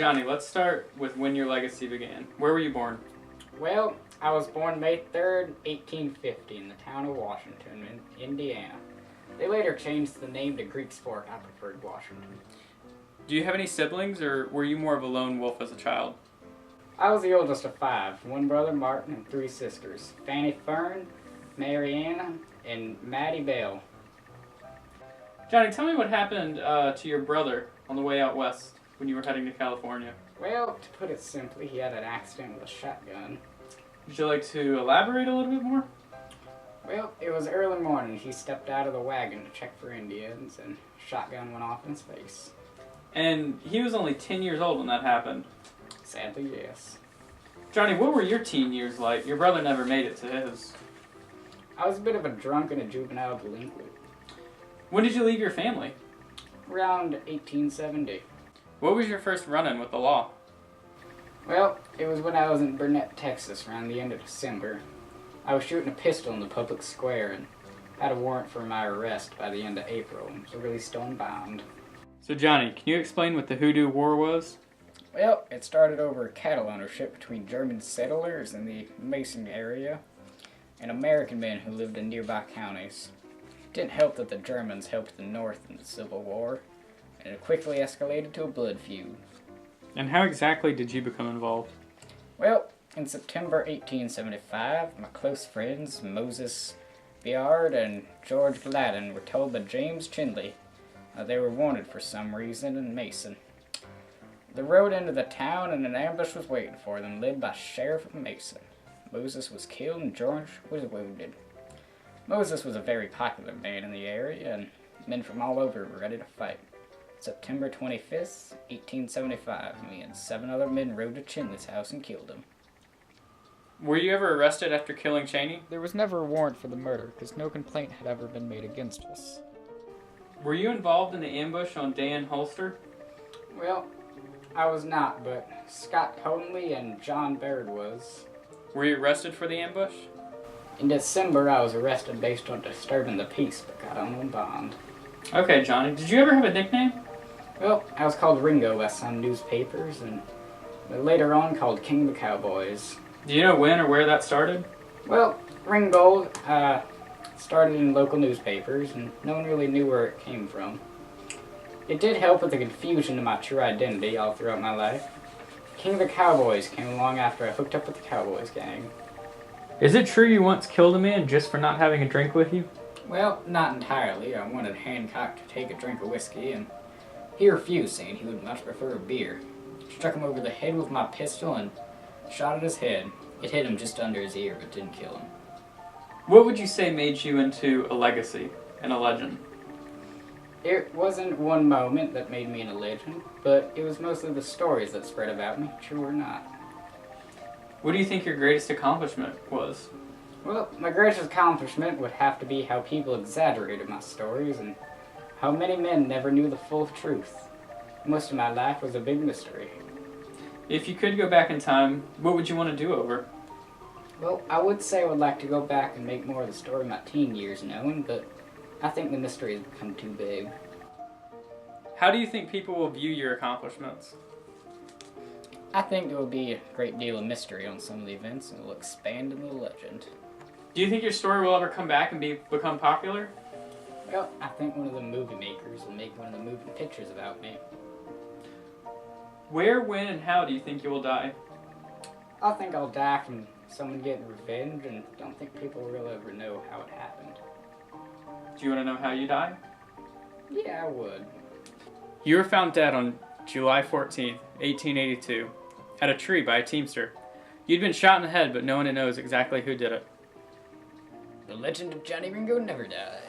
Johnny, let's start with when your legacy began. Where were you born? Well, I was born May 3rd, 1850 in the town of Washington, in Indiana. They later changed the name to Greeks Fork. I preferred Washington. Do you have any siblings, or were you more of a lone wolf as a child? I was the oldest of 5, one brother Martin and 3 sisters, Fanny Fern, Mary Ann, and Maddie Bell. Johnny, tell me what happened to your brother on the way out west when you were heading to California. Well, to put it simply, he had an accident with a shotgun. Would you like to elaborate a little bit more? Well, it was early morning. He stepped out of the wagon to check for Indians, and a shotgun went off in his face. And he was only 10 years old when that happened. Sadly, yes. Johnny, what were your teen years like? Your brother never made it to his. I was a bit of a drunk and a juvenile delinquent. When did you leave your family? Around 1870. What was your first run-in with the law? Well, it was when I was in Burnett, Texas, around the end of December. I was shooting a pistol in the public square and had a warrant for my arrest by the end of April and was released on bond. So Johnny, can you explain what the Hoodoo War was? Well, it started over cattle ownership between German settlers in the Mason area and American men who lived in nearby counties. It didn't help that the Germans helped the North in the Civil War, and it quickly escalated to a blood feud. And how exactly did you become involved? Well, in September 1875, my close friends Moses Biard and George Gladden were told by James Chinley they were wanted for some reason in Mason. They rode into the town and an ambush was waiting for them, led by Sheriff Mason. Moses was killed and George was wounded. Moses was a very popular man in the area, and men from all over were ready to fight. September 25th, 1875, me and 7 other men rode to Chinley's house and killed him. Were you ever arrested after killing Cheney? There was never a warrant for the murder, because no complaint had ever been made against us. Were you involved in the ambush on Dan Holster? Well, I was not, but Scott Conley and John Baird was. Were you arrested for the ambush? In December, I was arrested based on disturbing the peace, but got on bond. Okay, Johnny. Did you ever have a nickname? Well, I was called Ringo by some newspapers, and later on called King of the Cowboys. Do you know when or where that started? Well, Ringo started in local newspapers, and no one really knew where it came from. It did help with the confusion of my true identity all throughout my life. King of the Cowboys came along after I hooked up with the Cowboys gang. Is it true you once killed a man just for not having a drink with you? Well, not entirely. I wanted Hancock to take a drink of whiskey, and he refused, saying he would much prefer a beer. Struck him over the head with my pistol and shot at his head. It hit him just under his ear, but didn't kill him. What would you say made you into a legacy and a legend? It wasn't one moment that made me a legend, but it was mostly the stories that spread about me, true or not. What do you think your greatest accomplishment was? Well, my greatest accomplishment would have to be how people exaggerated my stories and how many men never knew the full truth. Most of my life was a big mystery. If you could go back in time, what would you want to do over? Well, I would say I would like to go back and make more of the story of my teen years known, but I think the mystery has become too big. How do you think people will view your accomplishments? I think there will be a great deal of mystery on some of the events, and it will expand into the legend. Do you think your story will ever come back and become popular? Well, I think one of the movie makers will make one of the moving pictures about me. Where, when, and how do you think you will die? I think I'll die from someone getting revenge, and don't think people will ever know how it happened. Do you want to know how you die? Yeah, I would. You were found dead on July 14th, 1882, at a tree by a teamster. You'd been shot in the head, but no one knows exactly who did it. The legend of Johnny Ringo never dies.